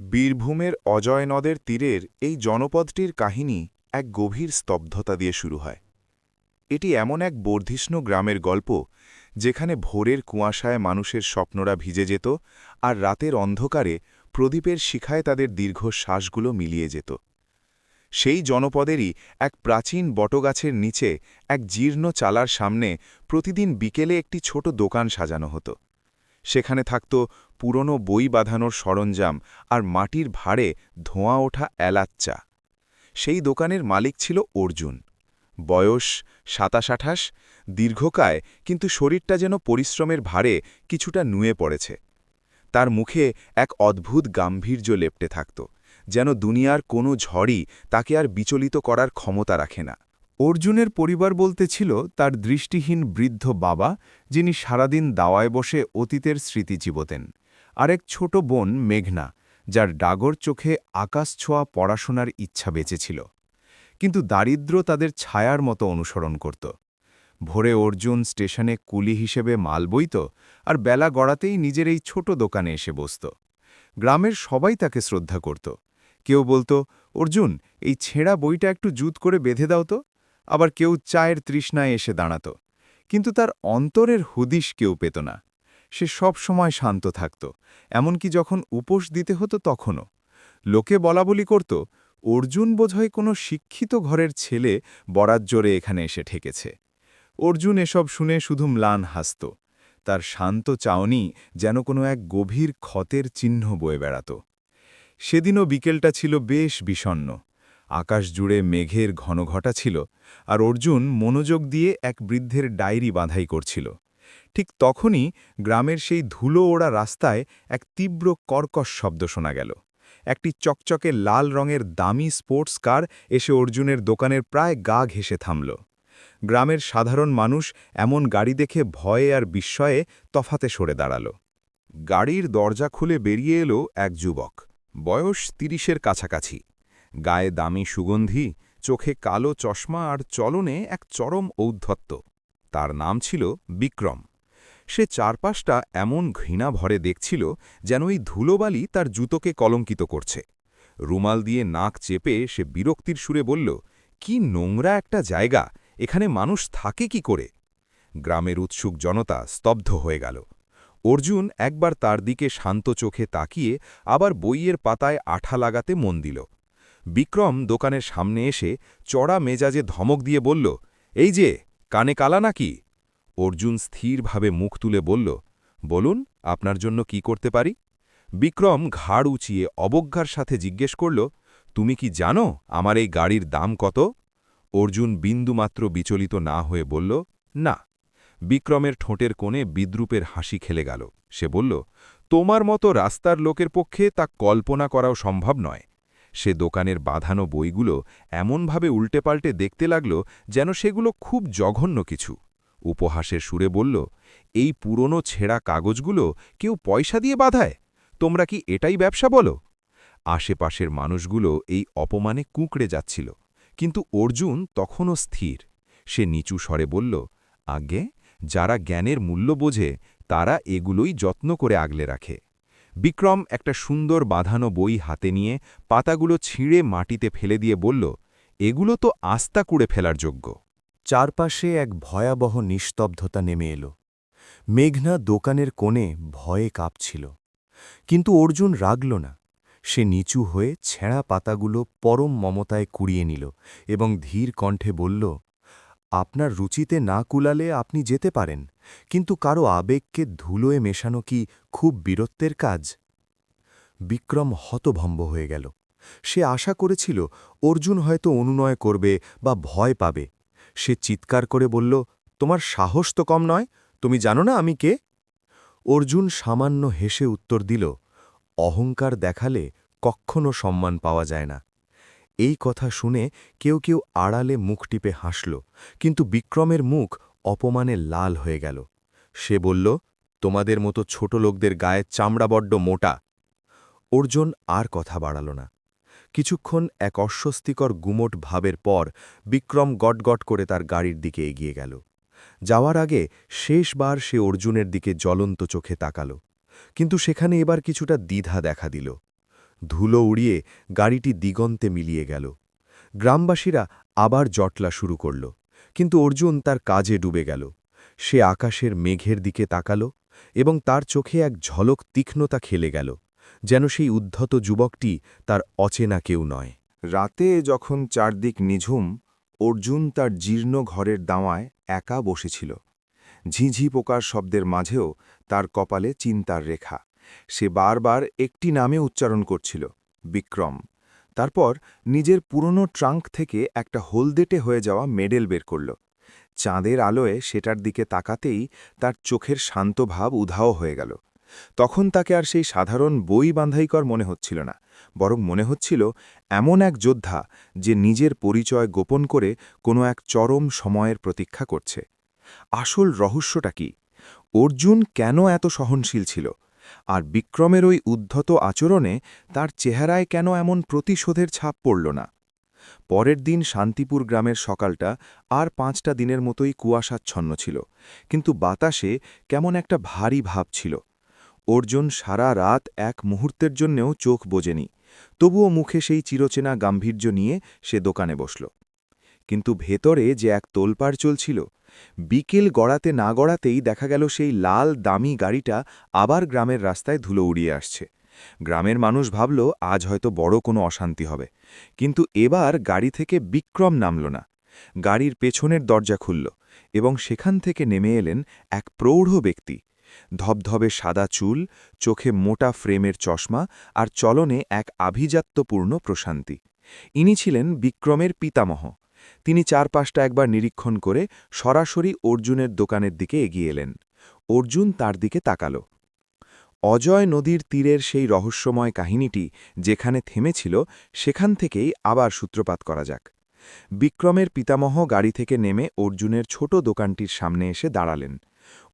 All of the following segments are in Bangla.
বীরভূমের অজয় নদের তীরের এই জনপদটির কাহিনী এক গভীর স্তব্ধতা দিয়ে শুরু হয়। এটি এমন এক বর্ধিষ্ণু গ্রামের গল্প যেখানে ভোরের কুয়াশায় মানুষের স্বপ্নরা ভিজে যেত আর রাতের অন্ধকারে প্রদীপের শিখায় তাদের দীর্ঘ শ্বাসগুলো মিলিয়ে যেত। সেই জনপদেরই এক প্রাচীন বটগাছের নিচে এক জীর্ণ চালার সামনে প্রতিদিন বিকেলে একটি ছোট দোকান সাজানো হতো। সেখানে থাকত পুরনো বই বাঁধানোর সরঞ্জাম আর মাটির ভাঁড়ে ধোঁয়া ওঠা এলাচ চা। সেই দোকানের মালিক ছিল অর্জুন। বয়স ২৭-২৮, দীর্ঘকায়, কিন্তু শরীরটা যেন পরিশ্রমের ভারে কিছুটা নুয়ে পড়েছে। তার মুখে এক অদ্ভুত গাম্ভীর্য লেপ্টে থাকত, যেন দুনিয়ার কোনো ঝড়ই তাকে আর বিচলিত করার ক্ষমতা রাখে না। অর্জুনের পরিবার বলতে ছিল তার দৃষ্টিহীন বৃদ্ধ বাবা, যিনি সারাদিন দাওয়ায় বসে অতীতের স্মৃতি চিবোতেন, আর এক ছোট বোন মেঘনা, যার ডাগর চোখে আকাশ ছোঁয়া পড়াশোনার ইচ্ছা বেঁচেছিল। কিন্তু দারিদ্র্য তাদের ছায়ার মতো অনুসরণ করত। ভোরে অর্জুন স্টেশনে কুলি হিসেবে মাল বইত, আর বেলা গড়াতেই নিজের এই ছোট দোকানে এসে বসত। গ্রামের সবাই তাকে শ্রদ্ধা করত। কেউ বলতো, অর্জুন, এই ছেঁড়া বইটা একটু জুত করে বেঁধে দাও তো। আবার কেউ চায়ের তৃষ্ণায় এসে দাঁড়াত। কিন্তু তার অন্তরের হুদিশ কেউ পেত না। সে সব সময় শান্ত থাকত, এমনকি যখন উপোস দিতে হতো তখনও। লোকে বলাবলি করত, অর্জুন বোধহয় কোনো শিক্ষিত ঘরের ছেলে বরাত জোরে এখানে এসে ঠেকেছে। অর্জুন এসব শুনে শুধু ম্লান হাসত। তার শান্ত চাউনি যেন কোনো এক গভীর ক্ষতের চিহ্ন বয়ে বেড়াত। সেদিনও বিকেলটা ছিল বেশ বিষণ্ণ। আকাশ জুড়ে মেঘের ঘনঘটা ছিল, আর অর্জুন মনোযোগ দিয়ে এক বৃদ্ধের ডায়েরি বাঁধাই করছিল। ঠিক তখনই গ্রামের সেই ধুলো ওড়া রাস্তায় এক তীব্র কর্কশ শব্দ শোনা গেল। একটি চকচকে লাল রঙের দামি স্পোর্টস কার এসে অর্জুনের দোকানের প্রায় গা ঘেঁষে থামল। গ্রামের সাধারণ মানুষ এমন গাড়ি দেখে ভয়ে আর বিস্ময়ে তফাতে সরে দাঁড়াল। গাড়ির দরজা খুলে বেরিয়ে এলো এক যুবক, বয়স ৩০-এর কাছাকাছি। গায়ে দামি সুগন্ধি, চোখে কালো চশমা আর চলনে এক চরম ঔদ্ধত্য। তার নাম ছিল বিক্রম। সে চারপাশটা এমন ঘৃণা ভরে দেখছিল যেন এই ধুলোবালি তার জুতোকে কলঙ্কিত করছে। রুমাল দিয়ে নাক চেপে সে বিরক্তির সুরে বলল, কি নোংরা একটা জায়গা, এখানে মানুষ থাকে কি করে? গ্রামের উৎসুক জনতা স্তব্ধ হয়ে গেল। অর্জুন একবার তার দিকে শান্ত চোখে তাকিয়ে আবার বইয়ের পাতায় আঠা লাগাতে মন দিল। বিক্রম দোকানের সামনে এসে চড়া মেজাজে ধমক দিয়ে বলল, এই যে, কানে কালা নাকি? অর্জুন স্থিরভাবে মুখ তুলে বলল, বলুন, আপনার জন্য কি করতে পারি? বিক্রম ঘাড় উঁচিয়ে অবজ্ঞার সাথে জিজ্ঞেস করল, তুমি কি জানো আমার এই গাড়ির দাম কত? অর্জুন বিন্দুমাত্র বিচলিত না হয়ে বলল, না। বিক্রমের ঠোঁটের কোণে বিদ্রুপের হাসি খেলে গেল। সে বলল, তোমার মতো রাস্তার লোকের পক্ষে তা কল্পনা করাও সম্ভব নয়। সে দোকানের বাঁধানো বইগুলো এমনভাবে উল্টেপাল্টে দেখতে লাগল যেন সেগুলো খুব জঘন্য কিছু। উপহাসের সুরে বলল, এই পুরনো ছেঁড়া কাগজগুলো কেউ পয়সা দিয়ে বাঁধায়? তোমরা কি এটাই ব্যবসা বলো? আশেপাশের মানুষগুলো এই অপমানে কুঁকড়ে যাচ্ছিল, কিন্তু অর্জুন তখনও স্থির। সে নিচু স্বরে বলল, আজ্ঞে, যারা জ্ঞানের মূল্য বোঝে তারা এগুলোই যত্ন করে আগলে রাখে। বিক্রম একটা সুন্দর বাঁধানো বই হাতে নিয়ে পাতাগুলো ছিঁড়ে মাটিতে ফেলে দিয়ে বলল, এগুলো তো আস্তা কুড়ে ফেলার যোগ্য। চারপাশে এক ভয়াবহ নিস্তব্ধতা নেমে এলো। মেঘনা দোকানের কোণে ভয়ে কাঁপছিল। কিন্তু অর্জুন রাগল না। সে নিচু হয়ে ছেঁড়া পাতাগুলো পরম মমতায় কুড়িয়ে নিল এবং ধীর কণ্ঠে বলল, আপনার রুচিতে না কুলালে আপনি যেতে পারেন, কিন্তু কারো আবেগকে ধুলোয় মেশানো কি খুব বীরত্বের কাজ? বিক্রম হতভম্ব হয়ে গেল। সে আশা করেছিল অর্জুন হয়তো অনুনয় করবে বা ভয় পাবে। সে চিৎকার করে বলল, তোমার সাহস তো কম নয়, তুমি জানো না আমি কে? অর্জুন সামান্য হেসে উত্তর দিল, অহংকার দেখালে কক্ষনো সম্মান পাওয়া যায় না। এই কথা শুনে কেউ কেউ আড়ালে মুখ টিপে হাসল, কিন্তু বিক্রমের মুখ অপমানে লাল হয়ে গেল। সে বলল, তোমাদের মতো ছোট লোকদের গায়ে চামড়া বড্ড মোটা। অর্জুন আর কথা বাড়াল না। কিছুক্ষণ এক অস্বস্তিকর গুমোট ভাবের পর বিক্রম গটগট করে তার গাড়ির দিকে এগিয়ে গেল। যাওয়ার আগে শেষবার সে অর্জুনের দিকে জ্বলন্ত চোখে তাকাল, কিন্তু সেখানে এবার কিছুটা দ্বিধা দেখা দিল। ধুলো উড়িয়ে গাড়িটি দিগন্তে মিলিয়ে গেল। গ্রামবাসীরা আবার জটলা শুরু করল, কিন্তু অর্জুন তার কাজে ডুবে গেল। সে আকাশের মেঘের দিকে তাকাল এবং তার চোখে এক ঝলক তীক্ষ্ণতা খেলে গেল, যেন সেই উদ্ধত যুবকটি তার অচেনা কেউ নয়। রাতে যখন চারদিক নিঝুম, অর্জুন তার জীর্ণ ঘরের দাওয়ায় একা বসেছিল। ঝিঝি পোকার শব্দের মাঝেও তার কপালে চিন্তার রেখা। সে বারবার একটি নামে উচ্চারণ করছিল, বিক্রম। তারপর নিজের পুরনো ট্রাঙ্ক থেকে একটা হলদেটে হয়ে যাওয়া মেডেল বের করল। চাঁদের আলোয় সেটার দিকে তাকাতেই তার চোখের শান্ত ভাব উধাও হয়ে গেল। তখন তাকে আর সেই সাধারণ বই বাঁধাইকর মনে হচ্ছিল না, বরং মনে হচ্ছিল এমন এক যোদ্ধা যে নিজের পরিচয় গোপন করে কোনো এক চরম সময়ের প্রতীক্ষা করছে। আসল রহস্যটা কি? অর্জুন কেন এত সহনশীল ছিল? আর বিক্রমের ওই উদ্ধত আচরণে তার চেহারায় কেন এমন প্রতিশোধের ছাপ পড়ল না? পরের দিন শান্তিপুর গ্রামের সকালটা আর 5টা দিনের মতোই কুয়াশাচ্ছন্ন ছিল, কিন্তু বাতাসে কেমন একটা ভারী ভাব ছিল। অর্জুন সারা রাত এক মুহূর্তের জন্যেও চোখ বোঝেনি, তবুও মুখে সেই চিরচেনা গাম্ভীর্য নিয়ে সে দোকানে বসল। কিন্তু ভেতরে যে এক তোলপাড় চলছিল। বিকেল গড়াতে না গড়াতেই দেখা গেল সেই লাল দামি গাড়িটা আবার গ্রামের রাস্তায় ধুলো উড়িয়ে আসছে। গ্রামের মানুষ ভাবল আজ হয়তো বড় কোনো অশান্তি হবে, কিন্তু এবার গাড়ি থেকে বিক্রম নামল না। গাড়ির পেছনের দরজা খুলল এবং সেখান থেকে নেমে এলেন এক প্রৌঢ় ব্যক্তি। ধবধবে সাদা চুল, চোখে মোটা ফ্রেমের চশমা আর চলনে এক আভিজাত্যপূর্ণ প্রশান্তি। ইনি ছিলেন বিক্রমের পিতামহ। তিনি চারপাশটা একবার নিরীক্ষণ করে সরাসরি অর্জুনের দোকানের দিকে এগিয়ে এলেন। অর্জুন তার দিকে তাকাল। অজয় নদীর তীরের সেই রহস্যময় কাহিনীটি যেখানে থেমেছিল, সেখান থেকেই আবার সূত্রপাত করা যাক। বিক্রমের পিতামহ গাড়ি থেকে নেমে অর্জুনের ছোট দোকানটির সামনে এসে দাঁড়ালেন।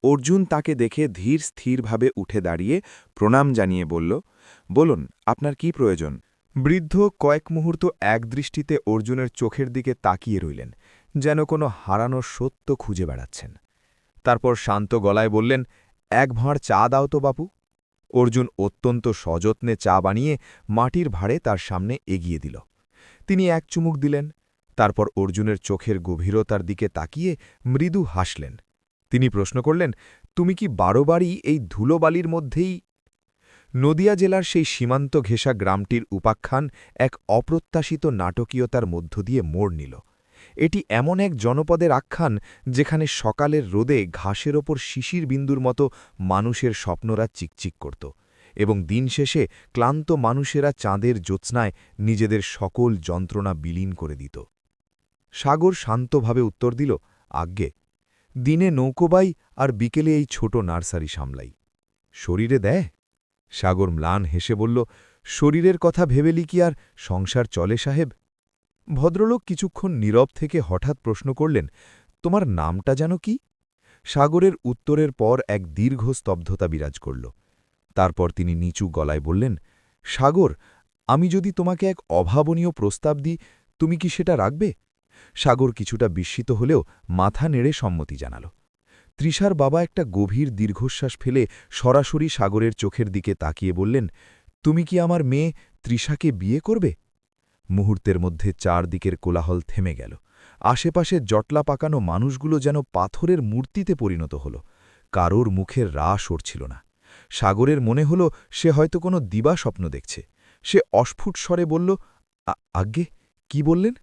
অর্জুন তাকে দেখে ধীর স্থিরভাবে উঠে দাঁড়িয়ে প্রণাম জানিয়ে বলল, বলুন, আপনার কি প্রয়োজন? বৃদ্ধ কয়েক মুহূর্ত একদৃষ্টিতে অর্জুনের চোখের দিকে তাকিয়ে রইলেন, যেন কোনো হারানো সত্য খুঁজে বেড়াচ্ছেন। তারপর শান্ত গলায় বললেন, এক ভাঁড় চা দাও তো বাপু। অর্জুন অত্যন্ত সযত্নে চা বানিয়ে মাটির ভাঁড়ে তার সামনে এগিয়ে দিল। তিনি এক চুমুক দিলেন, তারপর অর্জুনের চোখের গভীরতার দিকে তাকিয়ে মৃদু হাসলেন। তিনি প্রশ্ন করলেন, তুমি কি বারোবারই এই ধুলোবালির মধ্যেই? নদিয়া জেলার সেই সীমান্ত ঘেঁষা গ্রামটির উপাখ্যান এক অপ্রত্যাশিত নাটকীয়তার মধ্য দিয়ে মোড় নিল। এটি এমন এক জনপদের আখ্যান যেখানে সকালের রোদে ঘাসের ওপর শিশির বিন্দুর মতো মানুষের স্বপ্নরা চিকচিক করত, এবং দিন শেষে ক্লান্ত মানুষেরা চাঁদের জ্যোৎস্নায় নিজেদের সকল যন্ত্রণা বিলীন করে দিত। সাগর শান্তভাবে উত্তর দিল, আজ্ঞে, দিনে নৌকোবাই আর বিকেলে এই ছোট নার্সারি সামলাই। শরীরে দেয়? সাগর ম্লান হেসে বলল, শরীরের কথা ভেবেলি কি আর সংসার চলে সাহেব? ভদ্রলোক কিছুক্ষণ নীরব থেকে হঠাৎ প্রশ্ন করলেন, তোমার নামটা যেন কি? সাগরের উত্তরের পর এক দীর্ঘ স্তব্ধতা বিরাজ করল। তারপর তিনি নিচু গলায় বললেন, সাগর, আমি যদি তোমাকে এক অভাবনীয় প্রস্তাব দিই, তুমি কি সেটা রাখবে? সাগর কিছুটা বিস্মিত হলেও মাথা নেড়ে সম্মতি জানাল। তৃষার বাবা একটা গভীর দীর্ঘশ্বাস ফেলে সরাসরি সাগরের চোখের দিকে তাকিয়ে বললেন, তুমি কি আমার মেয়ে তৃষাকে বিয়ে করবে? মুহূর্তের মধ্যে চারদিকের কোলাহল থেমে গেল। আশেপাশে জটলা পাকানো মানুষগুলো যেন পাথরের মূর্তিতে পরিণত হল। কারোর মুখের রাশ উঠছিল না। সাগরের মনে হল সে হয়তো কোনো দিবা স্বপ্ন দেখছে। সে অস্ফুট স্বরে বলল, আজ্ঞে, কি বললেন?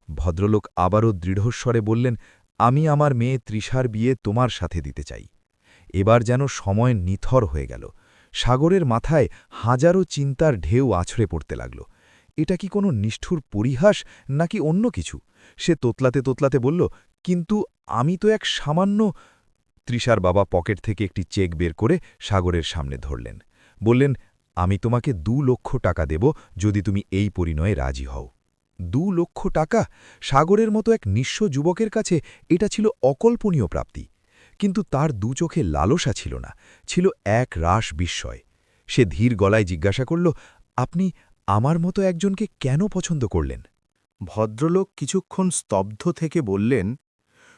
ভদ্রলোক আবারও দৃঢ়স্বরে বললেন, আমি আমার মেয়ে তৃষার বিয়ে তোমার সাথে দিতে চাই। এবার যেন সময় নিথর হয়ে গেল। সাগরের মাথায় হাজারো চিন্তার ঢেউ আছড়ে পড়তে লাগল। এটা কি কোনো নিষ্ঠুর পরিহাস নাকি অন্য কিছু? সে তোতলাতে তোতলাতে বলল, কিন্তু আমি তো এক সামান্য। তৃষার বাবা পকেট থেকে একটি চেক বের করে সাগরের সামনে ধরলেন। বললেন, আমি তোমাকে 2 লক্ষ টাকা দেব যদি তুমি এই পরিণয়ে রাজি হও। 2 লক্ষ টাকা? সাগরের মতো এক নিঃস্ব যুবকের কাছে এটা ছিল অকল্পনীয় প্রাপ্তি। কিন্তু তার চোখে লালসা ছিল না, ছিল এক রাস বিস্ময়। সে ধীর গলায় জিজ্ঞাসা করল, আপনি আমার মতো একজনকে কেন পছন্দ করলেন? ভদ্রলোক কিছুক্ষণ স্তব্ধ থেকে বললেন,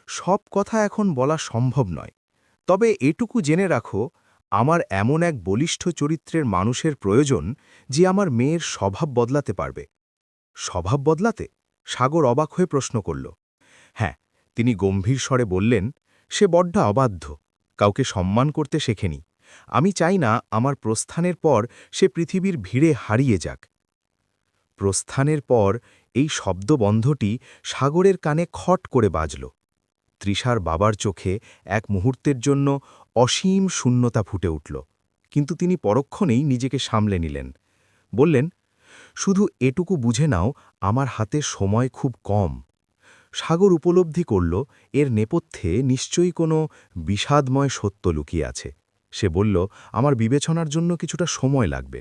সব কথা এখন বলা সম্ভব নয়, তবে এটুকু জেনে রাখো, আমার এমন এক বলিষ্ঠ চরিত্রের মানুষের প্রয়োজন যে আমার মেয়ের স্বভাব বদলাতে পারবে। স্বভাব বদলাতে? সাগর অবাক হয়ে প্রশ্ন করল। হ্যাঁ, তিনি গম্ভীর স্বরে বললেন, সে বড্ড অবাধ্য, কাউকে সম্মান করতে শেখেনি। আমি চাই না আমার প্রস্থানের পর সে পৃথিবীর ভিড়ে হারিয়ে যাক। প্রস্থানের পর এই শব্দবন্ধটি সাগরের কানে খট করে বাজল। তৃষার বাবার চোখে এক মুহূর্তের জন্য অসীম শূন্যতা ফুটে উঠল, কিন্তু তিনি পরক্ষণেই নিজেকে সামলে নিলেন। বললেন, শুধু এটুকু বুঝে নাও, আমার হাতে সময় খুব কম। সাগর উপলব্ধি করল এর নেপথ্যে নিশ্চয়ই কোনো বিষাদময় সত্য লুকিয়ে আছে। সে বলল, আমার বিবেচনার জন্য কিছুটা সময় লাগবে।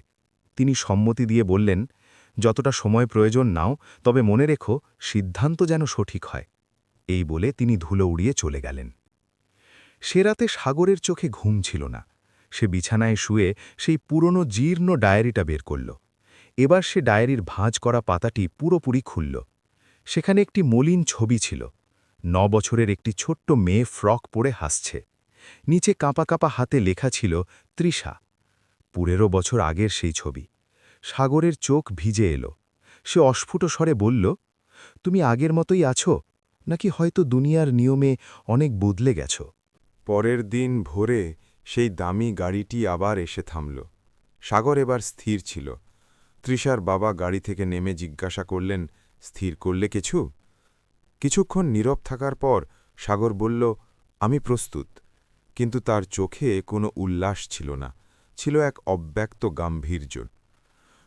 তিনি সম্মতি দিয়ে বললেন, যতটা সময় প্রয়োজন নাও, তবে মনে রেখো সিদ্ধান্ত যেন সঠিক হয়। এই বলে তিনি ধুলো উড়িয়ে চলে গেলেন। সে রাতে সাগরের চোখে ঘুম ছিল না। সে বিছানায় শুয়ে সেই পুরনো জীর্ণ ডায়েরিটা বের করল। এবার সে ডায়েরির ভাঁজ করা পাতাটি পুরোপুরি খুলল। সেখানে একটি মলিন ছবি ছিল। 9 বছরের একটি ছোট্ট মেয়ে ফ্রক পরে হাসছে। নিচে কাঁপা কাঁপা হাতে লেখা ছিল তৃষা। 15 বছর আগের সেই ছবি। সাগরের চোখ ভিজে এলো। সে অস্ফুট স্বরে বলল, তুমি আগের মতোই আছো, নাকি হয়তো দুনিয়ার নিয়মে অনেক বদলে গেছ? পরের দিন ভোরে সেই দামি গাড়িটি আবার এসে থামল। সাগর এবার স্থির ছিল। তৃষার বাবা গাড়ি থেকে নেমে জিজ্ঞাসা করলেন, স্থির করলে কিছু? কিছুক্ষণ নীরব থাকার পর সাগর বলল, আমি প্রস্তুত। কিন্তু তার চোখে কোনো উল্লাস ছিল না, ছিল এক অব্যক্ত গাম্ভীর্য।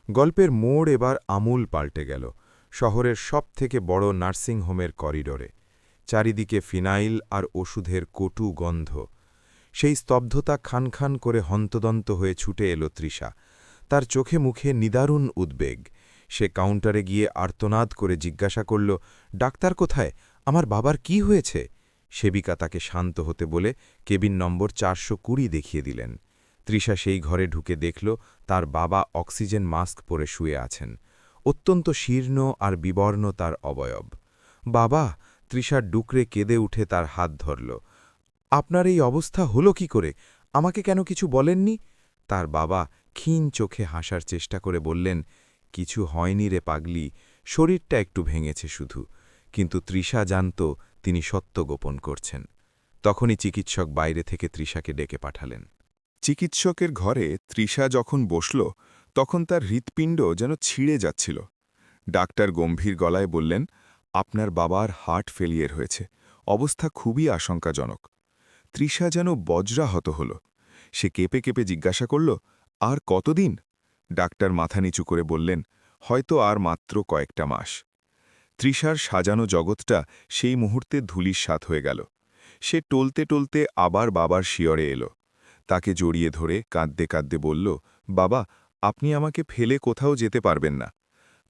গল্পের মোড় এবার আমূল পাল্টে গেল। শহরের সবথেকে বড় নার্সিংহোমের করিডোরে চারিদিকে ফিনাইল আর ওষুধের কটু গন্ধ। সেই স্তব্ধতা খান খান করে হন্তদন্ত হয়ে ছুটে এলো তৃষা। তার চোখে মুখে নিদারুণ উদ্বেগ। সে কাউন্টারে গিয়ে আর্তনাদ করে জিজ্ঞাসা করল, ডাক্তার কোথায়? আমার বাবার কি হয়েছে? সেবিকা তাকে শান্ত হতে বলে কেবিন নম্বর 420 দেখিয়ে দিলেন। তৃষা সেই ঘরে ঢুকে দেখল তার বাবা অক্সিজেন মাস্ক পরে শুয়ে আছেন। অত্যন্ত শীর্ণ আর বিবর্ণ তার অবয়ব। বাবা! তৃষার ডুকরে কেঁদে উঠে তার হাত ধরল। আপনার এই অবস্থা হলো কি করে? আমাকে কেন কিছু বলেননি? তার বাবা ক্ষীণ চোখে হাসার চেষ্টা করে বললেন, কিছু হয়নি রে পাগলি, শরীরটা একটু ভেঙেছে শুধু। কিন্তু তৃষা জানত তিনি সত্য গোপন করছেন। তখনই চিকিৎসক বাইরে থেকে তৃষাকে ডেকে পাঠালেন। চিকিৎসকের ঘরে তৃষা যখন বসল, তখন তার হৃৎপিণ্ড যেন ছিঁড়ে যাচ্ছিল। ডাক্তার গম্ভীর গলায় বললেন, আপনার বাবার হার্ট ফেলিয়ার হয়েছে, অবস্থা খুবই আশঙ্কাজনক। তৃষা যেন বজ্রাহত হল। সে কেঁপে কেঁপে জিজ্ঞাসা করল, আর কতদিন? ডাক্তার মাথা নিচু করে বললেন, হয়তো আর মাত্র কয়েকটা মাস। তৃষার সাজানো জগৎটা সেই মুহূর্তে ধূলিসাৎ হয়ে গেল। সে টলতে টলতে আবার বাবার শিয়রে এলো। তাকে জড়িয়ে ধরে কাঁদতে কাঁদতে বলল, বাবা, আপনি আমাকে ফেলে কোথাও যেতে পারবেন না।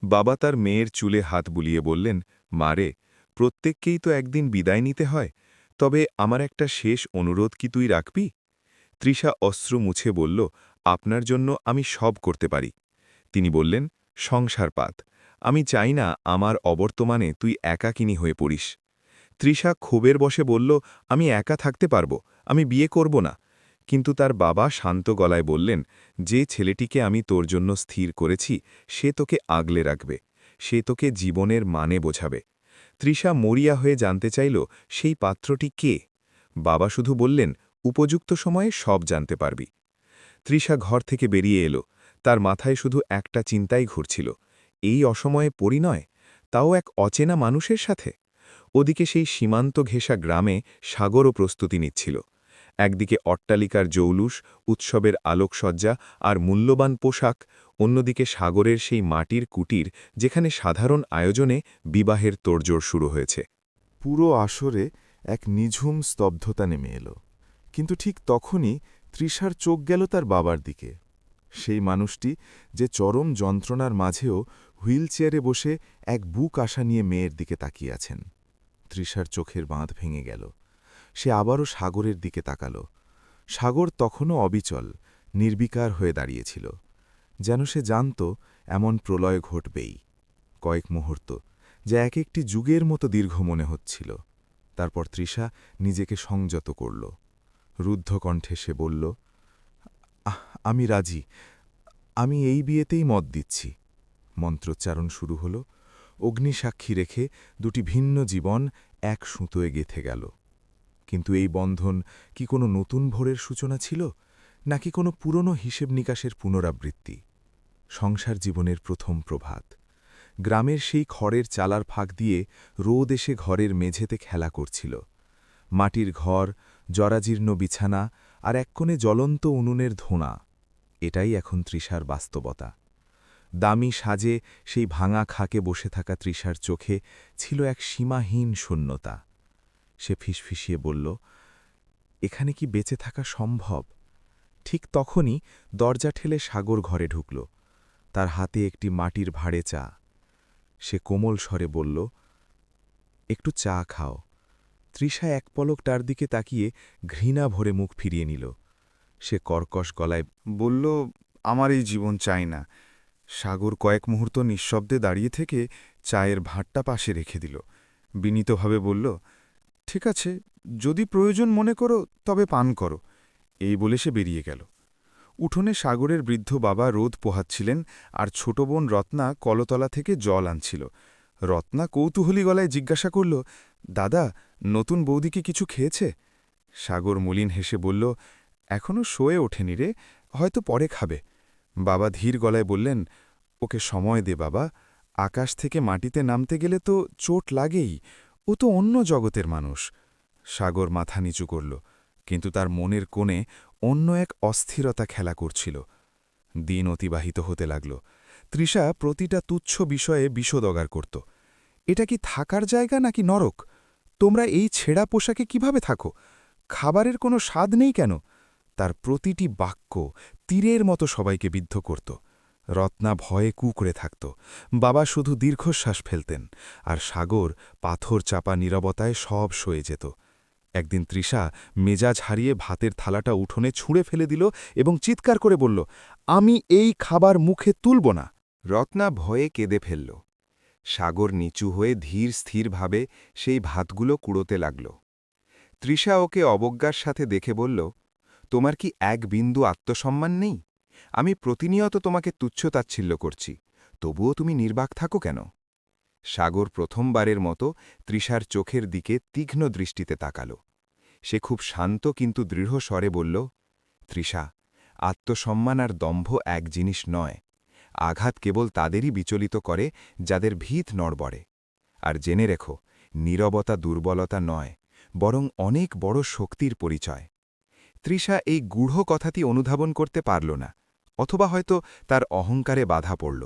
বাবা তার মেয়ের চুলে হাত বুলিয়ে বললেন, মারে, প্রত্যেককেই তো একদিন বিদায় নিতে হয়, তবে আমার একটা শেষ অনুরোধ কি তুই রাখবি? তৃষা অশ্রু মুছে বলল, আপনার জন্য আমি সব করতে পারি। তিনি বললেন, সংসারপাত, আমি চাই না আমার অবর্তমানে তুই একাকিনী হয়ে পড়িস। তৃষা ক্ষোভের বশে বলল, আমি একা থাকতে পারব, আমি বিয়ে করব না। কিন্তু তার বাবা শান্ত গলায় বললেন, যে ছেলেটিকে আমি তোর জন্য স্থির করেছি সে তোকে আগলে রাখবে, সে তোকে জীবনের মানে বোঝাবে। তৃষা মরিয়া হয়ে জানতে চাইল, সেই পাত্রটি কে? বাবা শুধু বললেন, উপযুক্ত সময়ে সব জানতে পারবি। তৃষা ঘর থেকে বেরিয়ে এলো। তার মাথায় শুধু একটা চিন্তাই ঘুরছিল, এই অসময়ে পরিণয়, তাও এক অচেনা মানুষের সাথে। ওদিকে সেই সীমান্ত ঘেঁষা গ্রামে সাগরও প্রস্তুতি নিচ্ছিল। একদিকে অট্টালিকার জৌলুস, উৎসবের আলোকসজ্জা আর মূল্যবান পোশাক, অন্যদিকে সাগরের সেই মাটির কুটির যেখানে সাধারণ আয়োজনে বিবাহের তোড়জোড় শুরু হয়েছে। পুরো আসরে এক নিঝুম স্তব্ধতা নেমে এলো। কিন্তু ঠিক তখনই তৃষার চোখ গেল তার বাবার দিকে। সেই মানুষটি যে চরম যন্ত্রণার মাঝেও হুইলচেয়ারে বসে এক বুক আশা নিয়ে মেয়ের দিকে তাকিয়ে আছেন। তৃষার চোখের বাঁধ ভেঙে গেল। সে আবারও সাগরের দিকে তাকাল। সাগর তখনও অবিচল, নির্বিকার হয়ে দাঁড়িয়েছিল। যেন সে জানত এমন প্রলয় ঘটবেই। কয়েক মুহূর্ত, যা এক একটি যুগের মতো দীর্ঘ মনে হচ্ছিল। তারপর তৃষা নিজেকে সংযত করল। রুদ্ধ কণ্ঠে সে বলল, আমি রাজি, আমি এই বিয়েতেই মত দিচ্ছি। মন্ত্রোচ্চারণ শুরু হল। অগ্নিসাক্ষী রেখে দুটি ভিন্ন জীবন এক সুতোয় গেঁথে গেল। কিন্তু এই বন্ধন কি কোনো নতুন ভোরের সূচনা ছিল, নাকি কোনো পুরনো হিসেব নিকাশের পুনরাবৃত্তি? সংসার জীবনের প্রথম প্রভাত। গ্রামের সেই খড়ের চালার ফাঁক দিয়ে রোদ এসে ঘরের মেঝেতে খেলা করছিল। মাটির ঘর, জরাজীর্ণ বিছানা আর এক কোণে জ্বলন্ত উনুনের ধোঁয়া, এটাই এখন তৃষার বাস্তবতা। দামি সাজে সেই ভাঙা খাকে বসে থাকা তৃষার চোখে ছিল এক সীমাহীন শূন্যতা। সে ফিসফিসিয়ে বলল, এখানে কি বেঁচে থাকা সম্ভব? ঠিক তখনই দরজা ঠেলে সাগর ঘরে ঢুকল। তার হাতে একটি মাটির ভাঁড়ে চা। সে কোমল স্বরে বলল, একটু চা খাও। তৃষা এক পলক তার দিকে তাকিয়ে ঘৃণা ভরে মুখ ফিরিয়ে নিল। সে কর্কশ গলায় বলল, আমার এই জীবন চাই না। সাগর কয়েক মুহূর্ত নিঃশব্দে দাঁড়িয়ে থেকে চায়ের ভাঁড়টা পাশে রেখে দিল। বিনীতভাবে বলল, ঠিক আছে, যদি প্রয়োজন মনে করো তবে পান করো। এই বলে সে বেরিয়ে গেল। উঠোনে সাগরের বৃদ্ধ বাবা রোদ পোহাচ্ছিলেন, আর ছোট বোন রত্না কলতলা থেকে জল আনছিল। রত্না কৌতূহলী গলায় জিজ্ঞাসা করল, দাদা, নতুন বৌদি কি কিছু খেয়েছে? সাগর মলিন হেসে বলল, এখনও শোয়ে ওঠেনি রে, হয়তো পরে খাবে। বাবা ধীর গলায় বললেন, ওকে সময় দে বাবা, আকাশ থেকে মাটিতে নামতে গেলে তো চোট লাগেই, ও তো অন্য জগতের মানুষ। সাগর মাথা নিচু করল, কিন্তু তার মনের কোণে অন্য এক অস্থিরতা খেলা করছিল। দিন অতিবাহিত হতে লাগল। তৃষা প্রতিটা তুচ্ছ বিষয়ে বিষোদগার করত। এটা কি থাকার জায়গা নাকি নরক? তোমরা এই ছেঁড়া পোশাকে কিভাবে থাকো? খাবারের কোনো স্বাদ নেই কেন? তার প্রতিটি বাক্য তীরের মতো সবাইকে বিদ্ধ করত। রত্না ভয়ে কুঁকড়ে থাকত। বাবা শুধু দীর্ঘশ্বাস ফেলতেন, আর সাগর পাথর চাপা নীরবতায় সব সয়ে যেত। একদিন তৃষা মেজাজ হারিয়ে ভাতের থালাটা উঠোনে ছুঁড়ে ফেলে দিল এবং চিৎকার করে বলল, আমি এই খাবার মুখে তুলব না। রত্না ভয়ে কেঁদে ফেলল। সাগর নিচু হয়ে ধীর স্থিরভাবে সেই ভাতগুলো কুড়োতে লাগল। তৃষা ওকে অবজ্ঞার সাথে দেখে বলল, তোমার কি এক বিন্দু আত্মসম্মান নেই? আমি প্রতিনিয়ত তোমাকে তুচ্ছতাচ্ছিল্য করছি, তবুও তুমি নির্বাক থাকো কেন? সাগর প্রথমবারের মতো তৃষার চোখের দিকে তীক্ষ্ণ দৃষ্টিতে তাকাল। সে খুব শান্ত কিন্তু দৃঢ় স্বরে বলল, তৃষা, আত্মসম্মান আর দম্ভ এক জিনিস নয়। আঘাত কেবল তাদেরই বিচলিত করে যাদের ভিত নড়বড়ে। আর জেনে রেখো, নীরবতা দুর্বলতা নয়, বরং অনেক বড় শক্তির পরিচয়। তৃষা এই গূঢ় কথাটি অনুধাবন করতে পারল না, অথবা হয়তো তার অহংকারে বাধা পড়ল।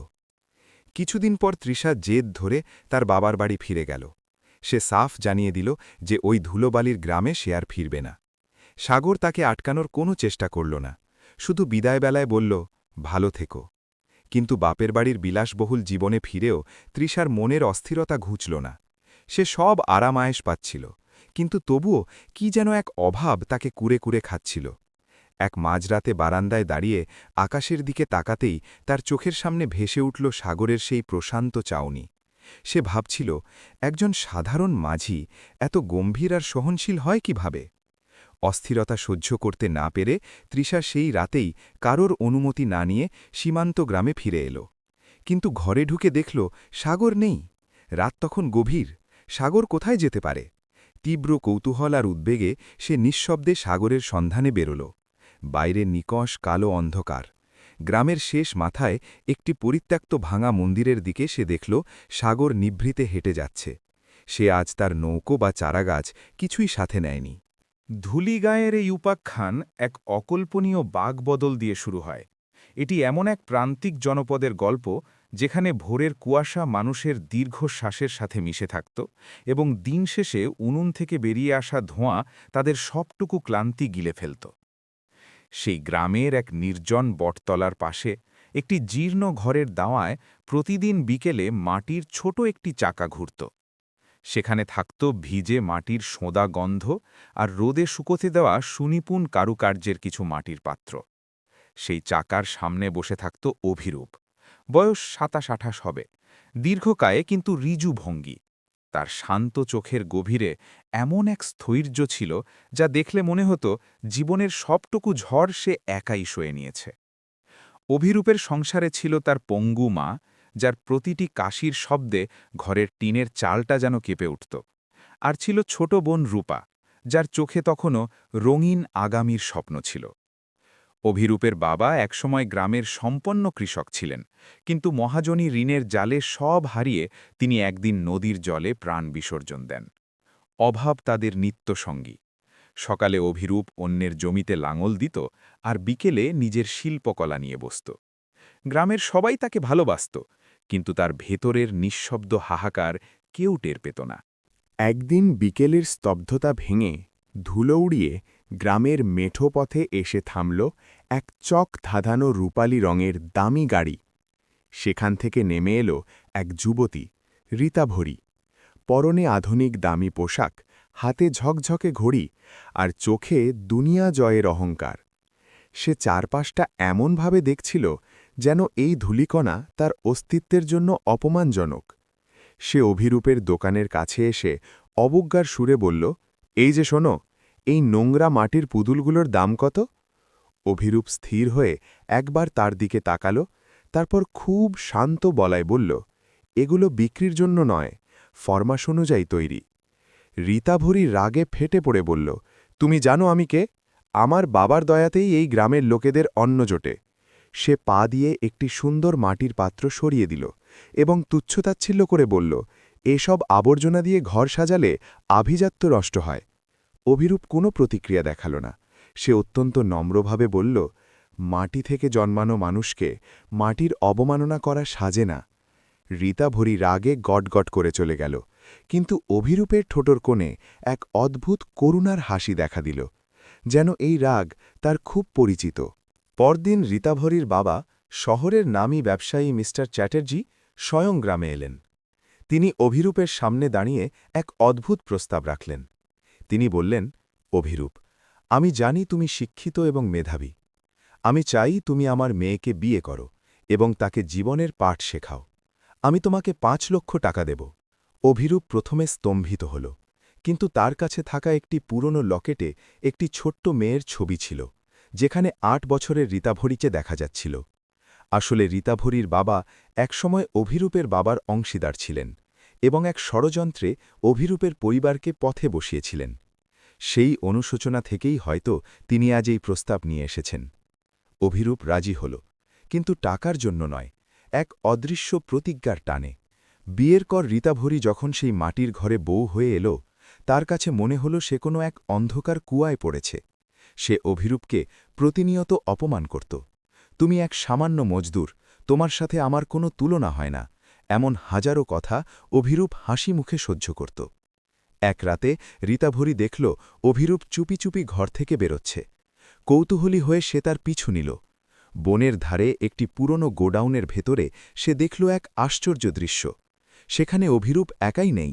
কিছুদিন পর তৃষা জেদ ধরে তার বাবার বাড়ি ফিরে গেল। সে সাফ জানিয়ে দিল যে ওই ধুলোবালির গ্রামে সে আর ফিরবে না। সাগর তাকে আটকানোর কোনো চেষ্টা করল না, শুধু বিদায়বেলায় বলল, ভালো থেকো। কিন্তু বাপের বাড়ির বিলাসবহুল জীবনে ফিরেও তৃষার মনের অস্থিরতা ঘুচল না। সে সব আরামায়েশ পাচ্ছিল, কিন্তু তবুও কি যেন এক অভাব তাকে কুরে কুরে খাচ্ছিল। এক মাঝরাতে বারান্দায় দাঁড়িয়ে আকাশের দিকে তাকাতেই তার চোখের সামনে ভেসে উঠল সাগরের সেই প্রশান্ত চাউনি। সে ভাবছিল, একজন সাধারণ মাঝি এত গম্ভীর আর সহনশীল হয় কিভাবে? অস্থিরতা সহ্য করতে না পেরে তৃষা সেই রাতেই কারোর অনুমতি না নিয়ে সীমান্ত গ্রামে ফিরে এল। কিন্তু ঘরে ঢুকে দেখল সাগর নেই। রাত তখন গভীর, সাগর কোথায় যেতে পারে? তীব্র কৌতূহল আর উদ্বেগে সে নিঃশব্দে সাগরের সন্ধানে বেরোল। বাইরে নিকষ কালো অন্ধকার। গ্রামের শেষ মাথায় একটি পরিত্যক্ত ভাঙা মন্দিরের দিকে সে দেখল সাগর নিভৃতে হেঁটে যাচ্ছে। সে আজ তার নৌকো বা চারাগাছ কিছুই সাথে নেয়নি। ধুলিগাঁয়ের এই উপাখ্যান এক অকল্পনীয় বাগবদল দিয়ে শুরু হয়। এটি এমন এক প্রান্তিক জনপদের গল্প যেখানে ভোরের কুয়াশা মানুষের দীর্ঘশ্বাসের সাথে মিশে থাকত এবং দিন শেষে উনুন থেকে বেরিয়ে আসা ধোঁয়া তাদের সবটুকু ক্লান্তি গিলে ফেলত। সেই গ্রামের এক নির্জন বটতলার পাশে একটি জীর্ণ ঘরের দাওয়ায় প্রতিদিন বিকেলে মাটির ছোট একটি চাকা ঘুরত। সেখানে থাকত ভিজে মাটির সোঁদা গন্ধ আর রোদে শুকোতে দেওয়া সুনিপুণ কারুকার্যের কিছু মাটির পাত্র। সেই চাকার সামনে বসে থাকত অভিরূপ, বয়স ২৭-২৮ হবে, দীর্ঘকায়ে কিন্তু ঋজু ভঙ্গি। তার শান্ত চোখের গভীরে এমন এক স্থৈর্য ছিল যা দেখলে মনে হতো জীবনের সবটুকু ঝড় সে একাই সয়ে নিয়েছে। অভিরূপের সংসারে ছিল তার পঙ্গু মা, যার প্রতিটি কাশির শব্দে ঘরের টিনের চালটা যেন কেঁপে উঠত। আর ছিল ছোট বোন রূপা, যার চোখে তখনও রঙিন আগামীর স্বপ্ন ছিল। অভিরূপের বাবা একসময় গ্রামের সম্পন্ন কৃষক ছিলেন, কিন্তু মহাজনী ঋণের জালে সব হারিয়ে তিনি একদিন নদীর জলে প্রাণ বিসর্জন দেন। অভাব তাদের নিত্যসঙ্গী। সকালে অভিরূপ অন্যের জমিতে লাঙল দিত, আর বিকেলে নিজের শিল্পকলা নিয়ে বসত। গ্রামের সবাই তাকে ভালোবাসত, কিন্তু তার ভেতরের নিঃশব্দ হাহাকার কেউ টের পেত না। একদিন বিকেলের স্তব্ধতা ভেঙে ধুলো উড়িয়ে গ্রামের মেঠো পথে এসে থামল এক চক ধাঁধানো রূপালি রঙের দামি গাড়ি। সেখান থেকে নেমে এলো এক যুবতী, রীতাভরি। পরনে আধুনিক দামি পোশাক, হাতে ঝকঝকে ঘড়ি, আর চোখে দুনিয়া জয়ের অহংকার। সে চারপাশটা এমনভাবে দেখছিল যেন এই ধূলিকণা তার অস্তিত্বের জন্য অপমানজনক। সে অভিরূপের দোকানের কাছে এসে অবজ্ঞার সুরে বলল, এই যে শোনো, এই নোংরা মাটির পুতুলগুলোর দাম কত? অভিরূপ স্থির হয়ে একবার তার দিকে তাকাল, তারপর খুব শান্ত গলায় বলল, এগুলো বিক্রির জন্য নয়, ফরমাশ অনুযায়ী তৈরি। রীতাভরি রাগে ফেটে পড়ে বলল, তুমি জানো আমি কে? আমার বাবার দয়াতেই এই গ্রামের লোকেদের অন্ন জোটে। সে পা দিয়ে একটি সুন্দর মাটির পাত্র সরিয়ে দিল এবং তুচ্ছতাচ্ছিল্য করে বলল, এসব আবর্জনা দিয়ে ঘর সাজালে আভিজাত্য নষ্ট হয়। অভিরূপ কোনো প্রতিক্রিয়া দেখাল না। সে অত্যন্ত নম্রভাবে বলল, মাটি থেকে জন্মানো মানুষকে মাটির অবমাননা করা সাজে না। রীতাভরি রাগে গটগট করে চলে গেল, কিন্তু অভিরূপের ঠোঁটর কোণে এক অদ্ভুত করুণার হাসি দেখা দিল, যেন এই রাগ তার খুব পরিচিত। পরদিন রীতাভরির বাবা, শহরের নামী ব্যবসায়ী মিস্টার চ্যাটার্জি, স্বয়ং গ্রামে এলেন। তিনি অভিরূপের সামনে দাঁড়িয়ে এক অদ্ভুত প্রস্তাব রাখলেন। তিনি বললেন, অভিরূপ, আমি জানি তুমি শিক্ষিত এবং মেধাবী। আমি চাই তুমি আমার মেয়েকে বিয়ে করো এবং তাকে জীবনের পাঠ শেখাও। আমি তোমাকে ৫ লক্ষ টাকা দেব। অভিরূপ প্রথমে স্তম্ভিত হল, কিন্তু তার কাছে থাকা একটি পুরনো লকেটে একটি ছোট্ট মেয়ের ছবি ছিল, যেখানে ৮ বছরের রীতাভরিকে দেখা যাচ্ছিল। আসলে রীতাভরির বাবা একসময় অভিরূপের বাবার অংশীদার ছিলেন এবং এক ষড়যন্ত্রে অভিরূপের পরিবারকে পথে বসিয়েছিলেন। সেই অনুশোচনা থেকেই হয়তো তিনি আজ এই প্রস্তাব নিয়ে এসেছেন। অভিরূপ রাজি হল, কিন্তু টাকার জন্য নয়, এক অদৃশ্য প্রতিজ্ঞার টানে। বিয়ের কর রীতাভরি যখন সেই মাটির ঘরে বউ হয়ে এলো, তার কাছে মনে হল সে কোনো এক অন্ধকার কুয়ায় পড়েছে। সে অভিরূপকে প্রতিনিয়ত অপমান করত। তুমি এক সামান্য মজদুর, তোমার সাথে আমার কোনো তুলনা হয় না, এমন হাজারো কথা অভিরূপ হাসি মুখে সহ্য করত। এক রাতে রীতাভরি দেখল অভিরূপ চুপি চুপি ঘর থেকে বেরোচ্ছে। কৌতূহলী হয়ে সে তার পিছু নিল। বনের ধারে একটি পুরনো গোডাউনের ভেতরে সে দেখল এক আশ্চর্য দৃশ্য। সেখানে অভিরূপ একাই নেই,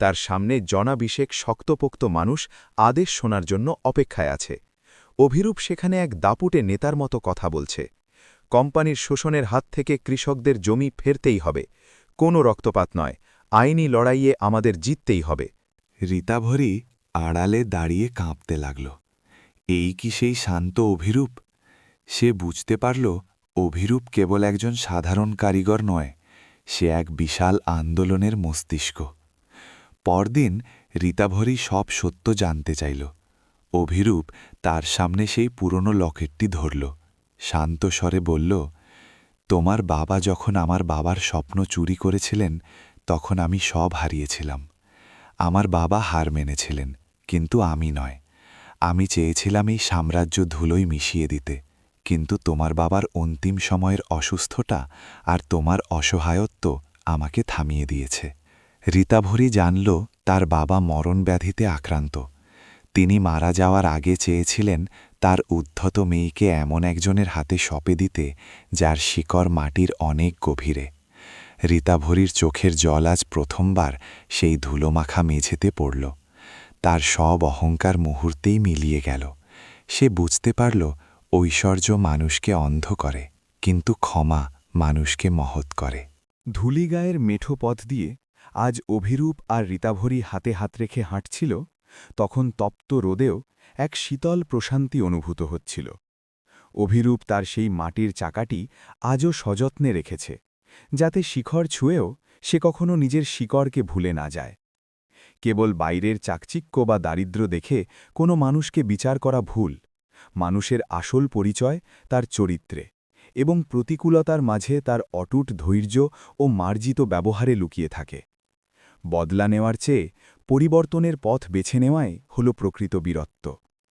তার সামনে জনাবিশেক শক্তপোক্ত মানুষ আদেশ শোনার জন্য অপেক্ষায় আছে। অভিরূপ সেখানে এক দাপুটে নেতার মতো কথা বলছে, কোম্পানির শোষণের হাত থেকে কৃষকদের জমি ফেরতেই হবে, কোনো রক্তপাত নয়, আইনি লড়াইয়ে আমাদের জিততেই হবে। রীতাভরি আড়ালে দাঁড়িয়ে কাঁপতে লাগল। এই কি সেই শান্ত অভিরূপ? সে বুঝতে পারল অভিরূপ কেবল একজন সাধারণ কারিগর নয়, সে এক বিশাল আন্দোলনের মস্তিষ্ক। পরদিন রীতাভরি সব সত্য জানতে চাইল। অভিরূপ তার সামনে সেই পুরনো লকেটটি ধরল, শান্ত স্বরে বলল, তোমার বাবা যখন আমার বাবার স্বপ্ন চুরি করেছিলেন, তখন আমি সব হারিয়েছিলাম। আমার বাবা হার মেনেছিলেন, কিন্তু আমি নয়। আমি চেয়েছিলাম এই সাম্রাজ্য ধুলোয় মিশিয়ে দিতে, কিন্তু তোমার বাবার অন্তিম সময়ের অসুস্থতা আর তোমার অসহায়ত্ব আমাকে থামিয়ে দিয়েছে। রীতাভরি জানল তার বাবা মরণব্যাধিতে আক্রান্ত। তিনি মারা যাওয়ার আগে চেয়েছিলেন তার উদ্ধত মেয়েকে এমন একজনের হাতে সঁপে দিতে যার শিকড় মাটির অনেক গভীরে। রীতাভরির চোখের জল আজ প্রথমবার সেই ধুলোমাখা মেঝেতে পড়ল। তার সব অহংকার মুহূর্তেই মিলিয়ে গেল। সে বুঝতে পারল ঐশ্বর্য মানুষকে অন্ধ করে, কিন্তু ক্ষমা মানুষকে মহৎ করে। ধূলিগায়ের মেঠো পথ দিয়ে আজ অভিরূপ আর রীতাভরি হাতে হাত রেখে হাঁটছিল, তখন তপ্ত রোদেও এক শীতল প্রশান্তি অনুভূত হচ্ছিল। অভিরূপ তার সেই মাটির চাকাটি আজও সযত্নে রেখেছে, যাতে শিখর ছুঁয়েও সে কখনো নিজের শিকড়কে ভুলে না যায়। কেবল বাইরের চাকচিক্য বা দারিদ্র্য দেখে কোনো মানুষকে বিচার করা ভুল। মানুষের আসল পরিচয় তার চরিত্রে এবং প্রতিকূলতার মাঝে তার অটুট ধৈর্য ও মার্জিত ব্যবহারে লুকিয়ে থাকে। বদলা নেওয়ার চেয়ে পরিবর্তনের পথ বেছে নেওয়াই হল প্রকৃত বীরত্ব।